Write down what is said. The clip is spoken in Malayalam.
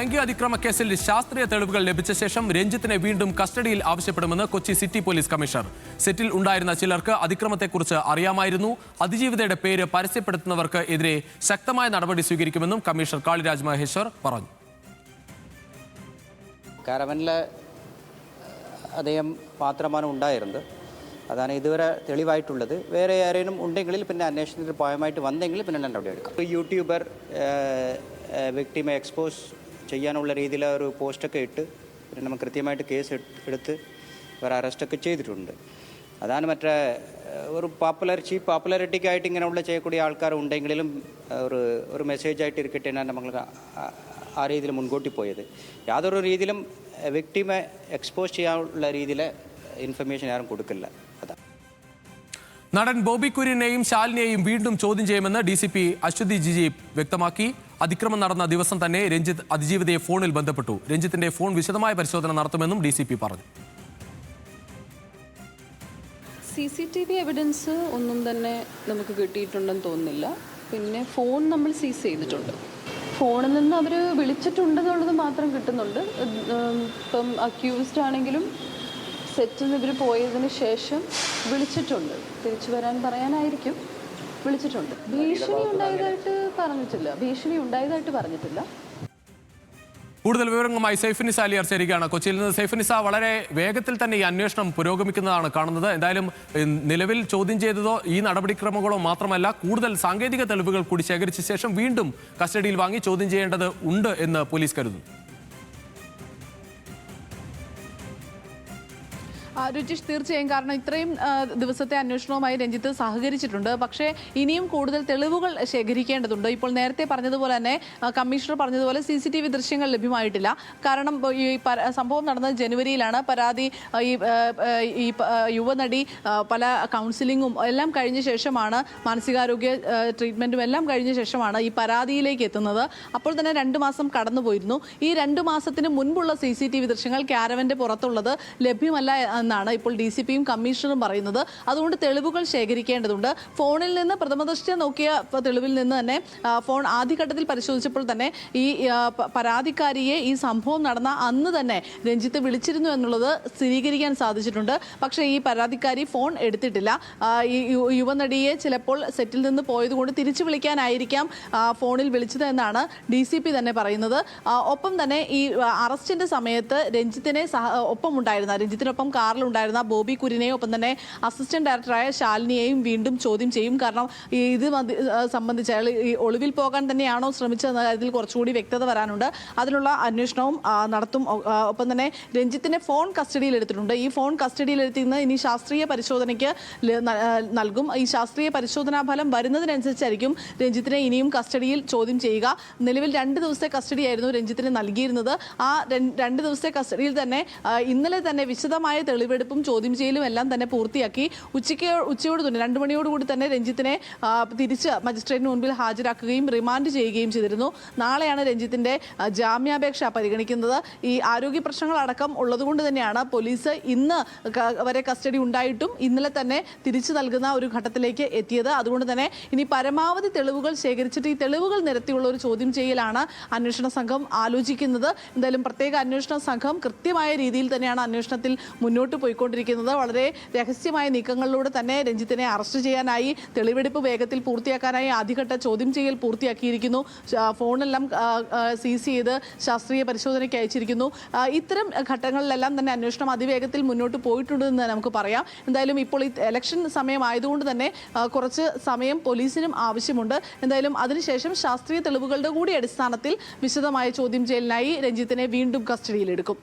ലൈംഗിക അതിക്രമ കേസിൽ ശാസ്ത്രീയ തെളിവുകൾ ലഭിച്ച ശേഷം രഞ്ജിത്തിനെ വീണ്ടും കസ്റ്റഡിയിൽ ആവശ്യപ്പെടുമെന്ന് കൊച്ചി സിറ്റി പോലീസ് കമ്മീഷണർ. സെറ്റിൽ ഉണ്ടായിരുന്ന ചിലർക്ക് അതിക്രമത്തെക്കുറിച്ച് അറിയാമായിരുന്നു. അതിജീവിതയുടെ പേര് പരസ്യപ്പെടുത്തുന്നവർക്ക് എതിരെ ശക്തമായ നടപടി സ്വീകരിക്കുമെന്നും കമ്മീഷണർ കാളിരാജ് മഹേശ്വർ പറഞ്ഞു. കാരവനിൽ അദ്ദേഹം മാത്രമാണ് ഉണ്ടായിരുന്നത്. അതാണ് ഇതുവരെ തെളിവായിട്ടുള്ളത്. വേറെ ആരെയും ഉണ്ടെങ്കിൽ പിന്നെ അന്വേഷണത്തിൽ ഭാഗമായിട്ട് വന്നെങ്കിൽ പിന്നെ നടപടി എടുക്കാം. യൂട്യൂബർ വ്യക്തിമെ എക്സ്പോസ് ചെയ്യാനുള്ള രീതിയിൽ ഒരു പോസ്റ്റൊക്കെ ഇട്ട് പിന്നെ നമുക്ക് കൃത്യമായിട്ട് കേസ് എടുത്ത് വേറെ അറസ്റ്റൊക്കെ ചെയ്തിട്ടുണ്ട്. അതാണ് മറ്റേ ഒരു ചീപ്പ് പോപ്പുലാരിറ്റിക്കായിട്ട് ഇങ്ങനെയുള്ള ചെയ്യக்கூடிய ആൾക്കാർ ഉണ്ടെങ്കിലും ഒരു മെസ്സേജായിട്ട് ഇരിക്കട്ടെ എന്നാണ് നമ്മൾ ആ രീതിയിൽ മുൻകൂട്ടി പോയത്. യാതൊരു രീതിയിലും വ്യക്തിമെ എക്സ്പോസ് ചെയ്യാനുള്ള രീതിയിൽ ഇൻഫർമേഷൻ ആരും കൊടുക്കില്ല. അതാണ്. നടൻ ബോബി കുര്യനെയും ശാലിനിയെയും വീണ്ടും ചോദ്യം ചെയ്യുമെന്ന് DCP അശ്വതി ജിജി വ്യക്തമാക്കി. അതിക്രമം നടന്ന ദിവസം തന്നെ രഞ്ജിത്ത് അതിജീവിതയെ ഫോണിൽ ബന്ധപ്പെട്ടു. രഞ്ജിത്തിന്റെ ഫോൺ വിശദമായ പരിശോധന നടത്തുമെന്നും DCP പറഞ്ഞു. CCTV എവിഡൻസ് ഒന്നും തന്നെ നമുക്ക് കിട്ടിയിട്ടുണ്ടെന്ന് തോന്നുന്നില്ല. പിന്നെ ഫോൺ നമ്മൾ സീസ് ചെയ്തിട്ടുണ്ട്. ഫോണിൽ നിന്ന് അവർ വിളിച്ചിട്ടുണ്ടെന്നുള്ളത് മാത്രം കിട്ടുന്നുണ്ട്. ഇപ്പം അക്യൂസ്ഡ് ആണെങ്കിലും സെറ്റിൽ നിന്ന് ഇവർ പോയതിന് ശേഷം വിളിച്ചിട്ടുണ്ട്. തിരിച്ചു വരാൻ പറയാനായിരിക്കും വിളിച്ചിട്ടുണ്ട്. ഭീഷണി ഉണ്ടായതായിട്ട് പറഞ്ഞിട്ടില്ല. കൂടുതൽ വിവരങ്ങളുമായി സൈഫുനിസ അലിയാർ ചേരുകയാണ് കൊച്ചിയിൽ നിന്ന്. സൈഫുനിസ, വളരെ വേഗത്തിൽ തന്നെ ഈ അന്വേഷണം പുരോഗമിക്കുന്നതാണ് കാണുന്നത്. എന്തായാലും നിലവിൽ ചോദ്യം ചെയ്തതോ ഈ നടപടിക്രമങ്ങളോ മാത്രമല്ല, കൂടുതൽ സാങ്കേതിക തെളിവുകൾ കൂടി ശേഖരിച്ച ശേഷം വീണ്ടും കസ്റ്റഡിയിൽ വാങ്ങി ചോദ്യം ചെയ്യേണ്ടത് ഉണ്ട് എന്ന് പോലീസ് കരുതുന്നു. രുചിഷ്, തീർച്ചയായും. കാരണം ഇത്രയും ദിവസത്തെ അന്വേഷണവുമായി രഞ്ജിത്ത് സഹകരിച്ചിട്ടുണ്ട്. പക്ഷേ ഇനിയും കൂടുതൽ തെളിവുകൾ ശേഖരിക്കേണ്ടതുണ്ട്. ഇപ്പോൾ നേരത്തെ പറഞ്ഞതുപോലെ തന്നെ കമ്മീഷണർ പറഞ്ഞതുപോലെ CCTV ദൃശ്യങ്ങൾ ലഭ്യമായിട്ടില്ല. കാരണം ഈ സംഭവം നടന്നത് ജനുവരിയിലാണ്. പരാതി ഈ യുവനടി പല കൗൺസിലിങ്ങും എല്ലാം കഴിഞ്ഞ ശേഷമാണ്, മാനസികാരോഗ്യ ട്രീറ്റ്മെൻറ്റും എല്ലാം കഴിഞ്ഞ ശേഷമാണ് ഈ പരാതിയിലേക്ക് എത്തുന്നത്. അപ്പോൾ തന്നെ 2 മാസം കടന്നുപോയിരുന്നു. ഈ 2 മാസത്തിന് മുൻപുള്ള CCTV ദൃശ്യങ്ങൾ ക്യാരവന്റെ പുറത്തുള്ളത് ലഭ്യമല്ല എന്നാണ് ഇപ്പോൾ DCPയും കമ്മീഷണറും പറയുന്നത്. അതുകൊണ്ട് തെളിവുകൾ ശേഖരിക്കേണ്ടതുണ്ട്. ഫോണിൽ നിന്ന് പ്രഥമദൃഷ്ട്യാ നോക്കിയ തെളിവിൽ നിന്ന് തന്നെ ഫോൺ ആദ്യഘട്ടത്തിൽ പരിശോധിച്ചപ്പോൾ തന്നെ ഈ പരാതിക്കാരിയെ ഈ സംഭവം നടന്ന അന്ന് തന്നെ രഞ്ജിത്ത് വിളിച്ചിരുന്നു എന്നുള്ളത് സ്ഥിരീകരിക്കാൻ സാധിച്ചിട്ടുണ്ട്. പക്ഷേ ഈ പരാതിക്കാരി ഫോൺ എടുത്തിട്ടില്ല. ഈ യുവനടിയെ ചിലപ്പോൾ സെറ്റിൽ നിന്ന് പോയതുകൊണ്ട് തിരിച്ചു വിളിക്കാനായിരിക്കാം ഫോണിൽ വിളിച്ചത് എന്നാണ് DCP തന്നെ പറയുന്നത്. ഒപ്പം തന്നെ ഈ അറസ്റ്റിന്റെ സമയത്ത് രഞ്ജിത്തിനൊപ്പം കാറിലുണ്ടായിരുന്ന ബോബി കുര്യനെയും ഒപ്പം തന്നെ അസിസ്റ്റന്റ് ഡയറക്ടറായ ശാലിനിയെയും വീണ്ടും ചോദ്യം ചെയ്യും. കാരണം ഇത് സംബന്ധിച്ച് അയാൾ ഈ ഒളിവിൽ പോകാൻ തന്നെയാണോ ശ്രമിച്ചതെന്ന കാര്യത്തിൽ കുറച്ചുകൂടി വ്യക്തത വരാനുണ്ട്. അതിനുള്ള അന്വേഷണവും നടത്തും. ഒപ്പം തന്നെ രഞ്ജിത്തിനെ ഫോൺ കസ്റ്റഡിയിൽ എടുത്തിട്ടുണ്ട്. ഈ ഫോൺ കസ്റ്റഡിയിൽ എടുത്തിരുന്ന് ഇനി ശാസ്ത്രീയ പരിശോധനയ്ക്ക് നൽകും. ഈ ശാസ്ത്രീയ പരിശോധനാ ഫലം വരുന്നതിനനുസരിച്ചായിരിക്കും രഞ്ജിത്തിനെ ഇനിയും കസ്റ്റഡിയിൽ ചോദ്യം ചെയ്യുക. നിലവിൽ 2 ദിവസത്തെ കസ്റ്റഡിയായിരുന്നു രഞ്ജിത്തിന് നൽകിയിരുന്നത്. ആ 2 ദിവസത്തെ കസ്റ്റഡിയിൽ തന്നെ ഇന്നലെ തന്നെ വിശദമായ തെളിവെടുപ്പും ചോദ്യം ചെയ്യലും എല്ലാം തന്നെ പൂർത്തിയാക്കി. ഉച്ചയോട് തന്നെ 2 മണിയോടുകൂടി തന്നെ രഞ്ജിത്തിനെ തിരിച്ച് മജിസ്ട്രേറ്റിന് മുൻപിൽ ഹാജരാക്കുകയും റിമാൻഡ് ചെയ്യുകയും ചെയ്തിരുന്നു. നാളെയാണ് രഞ്ജിത്തിന്റെ ജാമ്യാപേക്ഷ പരിഗണിക്കുന്നത്. ഈ ആരോഗ്യ പ്രശ്നങ്ങൾ അടക്കം ഉള്ളതുകൊണ്ട് തന്നെയാണ് പോലീസ് ഇന്ന് വരെ കസ്റ്റഡി ഉണ്ടായിട്ടും ഇന്നലെ തന്നെ തിരിച്ചു നൽകുന്ന ഒരു ഘട്ടത്തിലേക്ക് എത്തിയത്. അതുകൊണ്ട് തന്നെ ഇനി പരമാവധി തെളിവുകൾ ശേഖരിച്ചിട്ട് ഈ തെളിവുകൾ നിരത്തിയുള്ള ഒരു ചോദ്യം ചെയ്യലാണ് അന്വേഷണ സംഘം ആലോചിക്കുന്നത്. എന്തായാലും പ്രത്യേക അന്വേഷണ സംഘം കൃത്യമായ രീതിയിൽ തന്നെയാണ് അന്വേഷണത്തിൽ മുന്നോട്ട് പോയിക്കൊണ്ടിരിക്കുന്നത്. വളരെ രഹസ്യമായ നീക്കങ്ങളിലൂടെ തന്നെ രഞ്ജിത്തിനെ അറസ്റ്റ് ചെയ്യാനായി, തെളിവെടുപ്പ് വേഗത്തിൽ പൂർത്തിയാക്കാനായി ആദ്യഘട്ട ചോദ്യം ചെയ്യൽ പൂർത്തിയാക്കിയിരിക്കുന്നു. ഫോണെല്ലാം സീസ് ചെയ്ത് ശാസ്ത്രീയ പരിശോധനയ്ക്ക് അയച്ചിരിക്കുന്നു. ഇത്തരം ഘട്ടങ്ങളിലെല്ലാം തന്നെ അന്വേഷണം അതിവേഗത്തിൽ മുന്നോട്ട് പോയിട്ടുണ്ടെന്ന് നമുക്ക് പറയാം. എന്തായാലും ഇപ്പോൾ ഈ ഇലക്ഷൻ സമയമായതുകൊണ്ട് തന്നെ കുറച്ച് സമയം പോലീസിനും ആവശ്യമുണ്ട്. എന്തായാലും അതിനുശേഷം ശാസ്ത്രീയ തെളിവുകളുടെ കൂടി അടിസ്ഥാനത്തിൽ വിശദമായ ചോദ്യം ചെയ്യലിനായി രഞ്ജിത്തിനെ വീണ്ടും കസ്റ്റഡിയിലെടുക്കും.